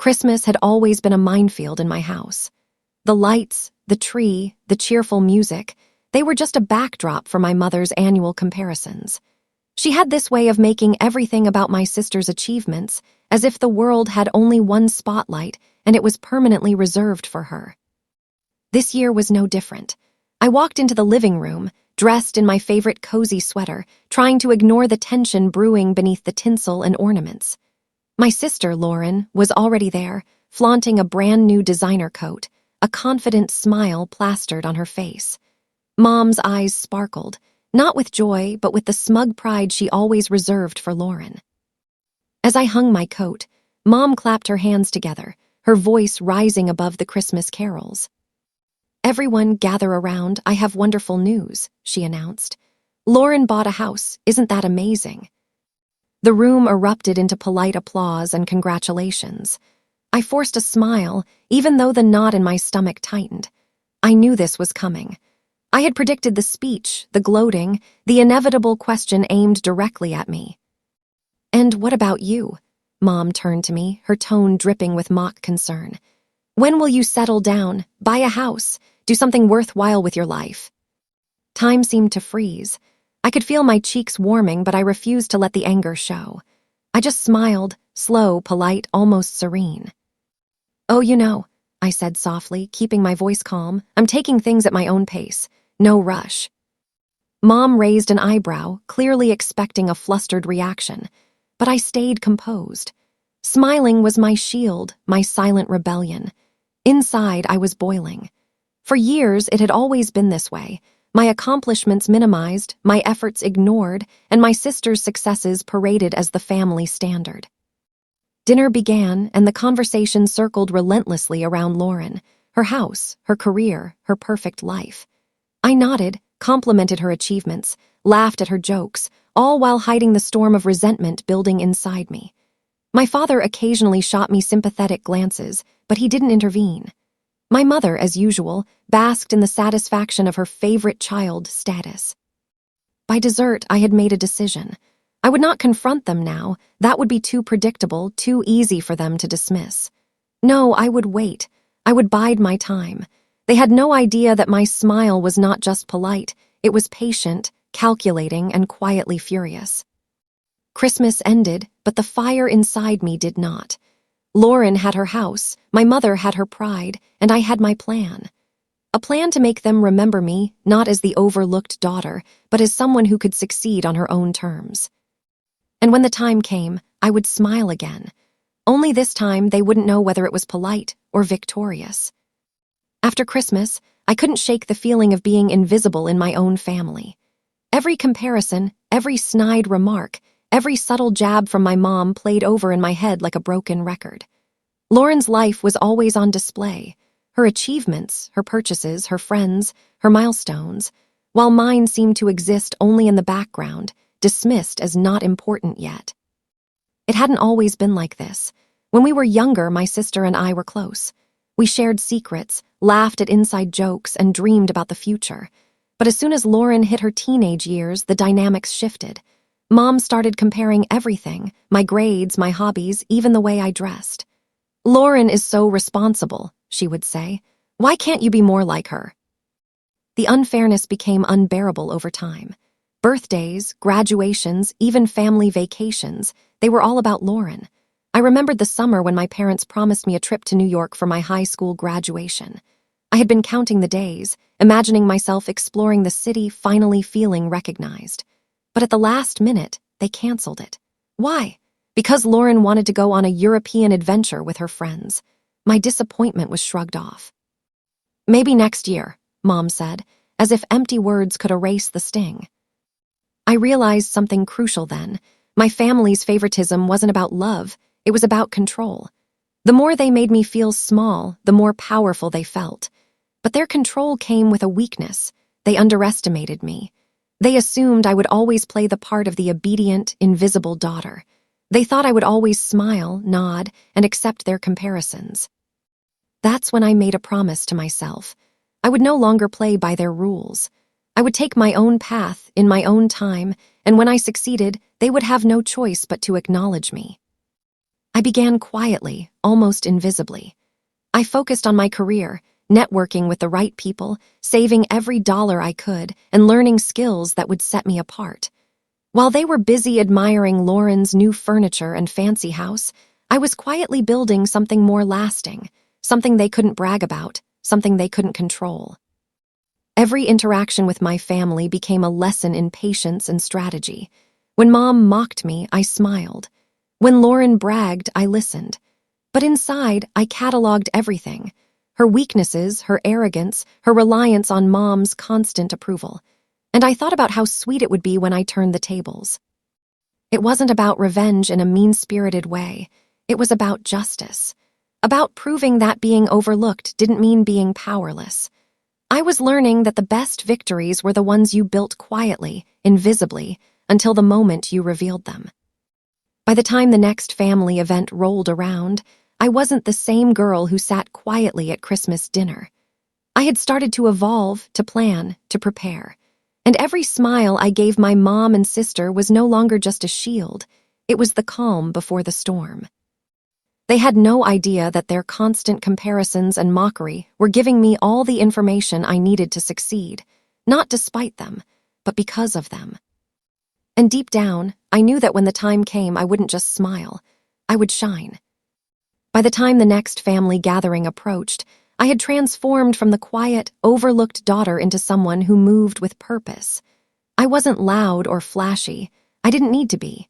Christmas had always been a minefield in my house. The lights, the tree, the cheerful music, they were just a backdrop for my mother's annual comparisons. She had this way of making everything about my sister's achievements as if the world had only one spotlight and it was permanently reserved for her. This year was no different. I walked into the living room, dressed in my favorite cozy sweater, trying to ignore the tension brewing beneath the tinsel and ornaments. My sister, Lauren, was already there, flaunting a brand new designer coat, a confident smile plastered on her face. Mom's eyes sparkled, not with joy, but with the smug pride she always reserved for Lauren. As I hung my coat, Mom clapped her hands together, her voice rising above the Christmas carols. "Everyone gather around, I have wonderful news," she announced. "Lauren bought a house, isn't that amazing?" The room erupted into polite applause and congratulations. I forced a smile, even though the knot in my stomach tightened. I knew this was coming. I had predicted the speech, the gloating, the inevitable question aimed directly at me. "And what about you?" Mom turned to me, her tone dripping with mock concern. "When will you settle down, buy a house, do something worthwhile with your life?" Time seemed to freeze. I could feel my cheeks warming, but I refused to let the anger show. I just smiled, slow, polite, almost serene. "Oh, I said softly, keeping my voice calm, "I'm taking things at my own pace. No rush." Mom raised an eyebrow, clearly expecting a flustered reaction, but I stayed composed. Smiling was my shield, my silent rebellion. Inside, I was boiling. For years, it had always been this way. My accomplishments minimized, my efforts ignored, and my sister's successes paraded as the family standard. Dinner began, and the conversation circled relentlessly around Lauren, her house, her career, her perfect life. I nodded, complimented her achievements, laughed at her jokes, all while hiding the storm of resentment building inside me. My father occasionally shot me sympathetic glances, but he didn't intervene. My mother, as usual, basked in the satisfaction of her favorite child status. By dessert, I had made a decision. I would not confront them now. That would be too predictable, too easy for them to dismiss. No, I would wait. I would bide my time. They had no idea that my smile was not just polite. It was patient, calculating, and quietly furious. Christmas ended, but the fire inside me did not. Lauren had her house, my mother had her pride, and I had my plan. A plan to make them remember me, not as the overlooked daughter, but as someone who could succeed on her own terms. And when the time came, I would smile again. Only this time they wouldn't know whether it was polite or victorious. After Christmas, I couldn't shake the feeling of being invisible in my own family. Every comparison, every snide remark, every subtle jab from my mom played over in my head like a broken record. Lauren's life was always on display. Her achievements, her purchases, her friends, her milestones, while mine seemed to exist only in the background, dismissed as not important yet. It hadn't always been like this. When we were younger, my sister and I were close. We shared secrets, laughed at inside jokes, and dreamed about the future. But as soon as Lauren hit her teenage years, the dynamics shifted. Mom started comparing everything, my grades, my hobbies, even the way I dressed. "Lauren is so responsible," she would say. "Why can't you be more like her?" The unfairness became unbearable over time. Birthdays, graduations, even family vacations, they were all about Lauren. I remembered the summer when my parents promised me a trip to New York for my high school graduation. I had been counting the days, imagining myself exploring the city, finally feeling recognized. But at the last minute, they canceled it. Why? Because Lauren wanted to go on a European adventure with her friends. My disappointment was shrugged off. "Maybe next year," Mom said, as if empty words could erase the sting. I realized something crucial then. My family's favoritism wasn't about love, it was about control. The more they made me feel small, the more powerful they felt. But their control came with a weakness. They underestimated me. They assumed I would always play the part of the obedient, invisible daughter. They thought I would always smile, nod, and accept their comparisons. That's when I made a promise to myself. I would no longer play by their rules. I would take my own path, in my own time, and when I succeeded, they would have no choice but to acknowledge me. I began quietly, almost invisibly. I focused on my career, networking with the right people, saving every dollar I could, and learning skills that would set me apart. While they were busy admiring Lauren's new furniture and fancy house, I was quietly building something more lasting, something they couldn't brag about, something they couldn't control. Every interaction with my family became a lesson in patience and strategy. When Mom mocked me, I smiled. When Lauren bragged, I listened. But inside, I cataloged everything. Her weaknesses, her arrogance, her reliance on Mom's constant approval. And I thought about how sweet it would be when I turned the tables. It wasn't about revenge in a mean-spirited way. It was about justice. About proving that being overlooked didn't mean being powerless. I was learning that the best victories were the ones you built quietly, invisibly, until the moment you revealed them. By the time the next family event rolled around, I wasn't the same girl who sat quietly at Christmas dinner. I had started to evolve, to plan, to prepare. And every smile I gave my mom and sister was no longer just a shield. It was the calm before the storm. They had no idea that their constant comparisons and mockery were giving me all the information I needed to succeed, not despite them, but because of them. And deep down, I knew that when the time came, I wouldn't just smile, I would shine. By the time the next family gathering approached, I had transformed from the quiet, overlooked daughter into someone who moved with purpose. I wasn't loud or flashy. I didn't need to be.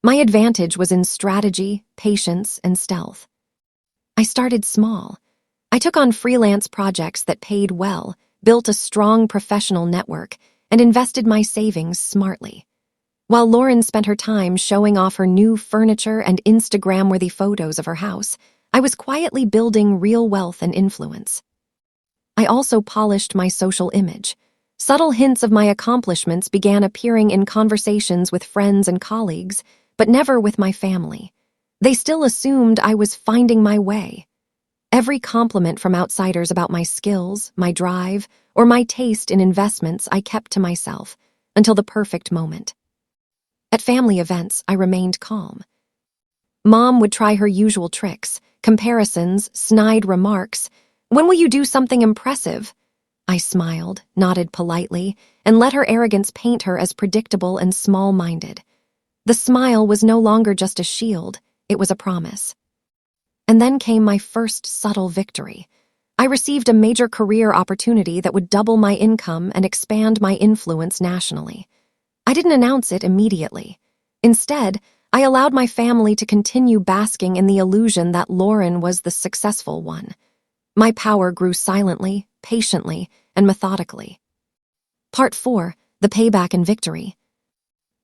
My advantage was in strategy, patience, and stealth. I started small. I took on freelance projects that paid well, built a strong professional network, and invested my savings smartly. While Lauren spent her time showing off her new furniture and Instagram-worthy photos of her house, I was quietly building real wealth and influence. I also polished my social image. Subtle hints of my accomplishments began appearing in conversations with friends and colleagues, but never with my family. They still assumed I was finding my way. Every compliment from outsiders about my skills, my drive, or my taste in investments I kept to myself until the perfect moment. At family events, I remained calm. Mom would try her usual tricks, comparisons, snide remarks. "When will you do something impressive?" I smiled, nodded politely, and let her arrogance paint her as predictable and small-minded. The smile was no longer just a shield, it was a promise. And then came my first subtle victory. I received a major career opportunity that would double my income and expand my influence nationally. I didn't announce it immediately. Instead, I allowed my family to continue basking in the illusion that Lauren was the successful one. My power grew silently, patiently, and methodically. Part 4, the payback and victory.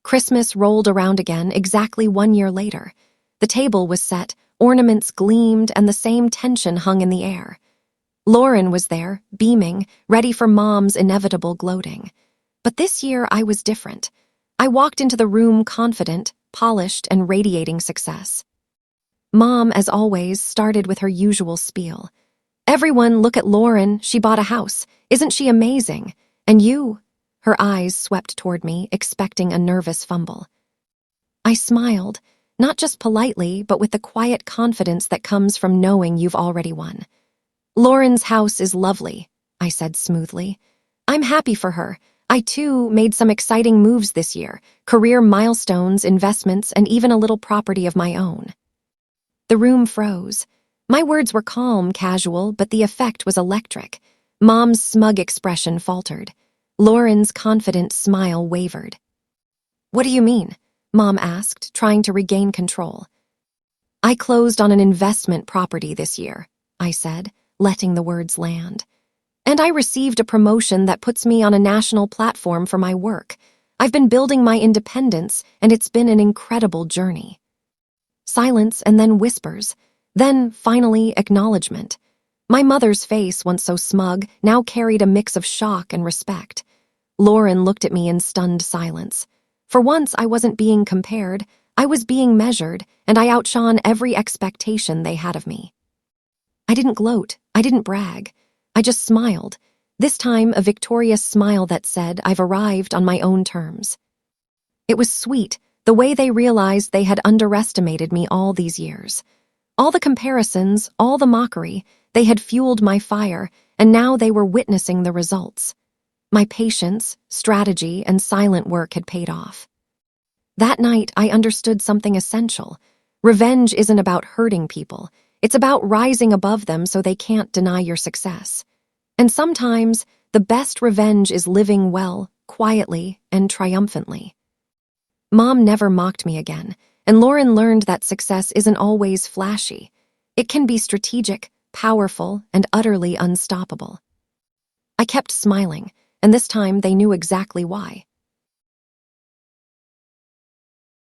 Christmas rolled around again exactly 1 year later. The table was set, ornaments gleamed, and the same tension hung in the air. Lauren was there, beaming, ready for Mom's inevitable gloating. But this year I was different. I walked into the room confident, polished, and radiating success. Mom, as always, started with her usual spiel. "Everyone, look at Lauren, she bought a house. Isn't she amazing? And you?" Her eyes swept toward me, expecting a nervous fumble. I smiled, not just politely, but with the quiet confidence that comes from knowing you've already won. "Lauren's house is lovely," I said smoothly. "I'm happy for her. I, too, made some exciting moves this year, career milestones, investments, and even a little property of my own." The room froze. My words were calm, casual, but the effect was electric. Mom's smug expression faltered. Lauren's confident smile wavered. "What do you mean?" Mom asked, trying to regain control. "I closed on an investment property this year," I said, letting the words land. "And I received a promotion that puts me on a national platform for my work. I've been building my independence, and it's been an incredible journey." Silence and then whispers. Then, finally, acknowledgement. My mother's face, once so smug, now carried a mix of shock and respect. Lauren looked at me in stunned silence. For once, I wasn't being compared. I was being measured, and I outshone every expectation they had of me. I didn't gloat. I didn't brag. I just smiled. This time, a victorious smile that said, "I've arrived on my own terms." It was sweet, the way they realized they had underestimated me all these years. All the comparisons, all the mockery, they had fueled my fire, and now they were witnessing the results. My patience, strategy, and silent work had paid off. That night, I understood something essential. Revenge isn't about hurting people. It's about rising above them so they can't deny your success. And sometimes, the best revenge is living well, quietly, and triumphantly. Mom never mocked me again, and Lauren learned that success isn't always flashy. It can be strategic, powerful, and utterly unstoppable. I kept smiling, and this time they knew exactly why.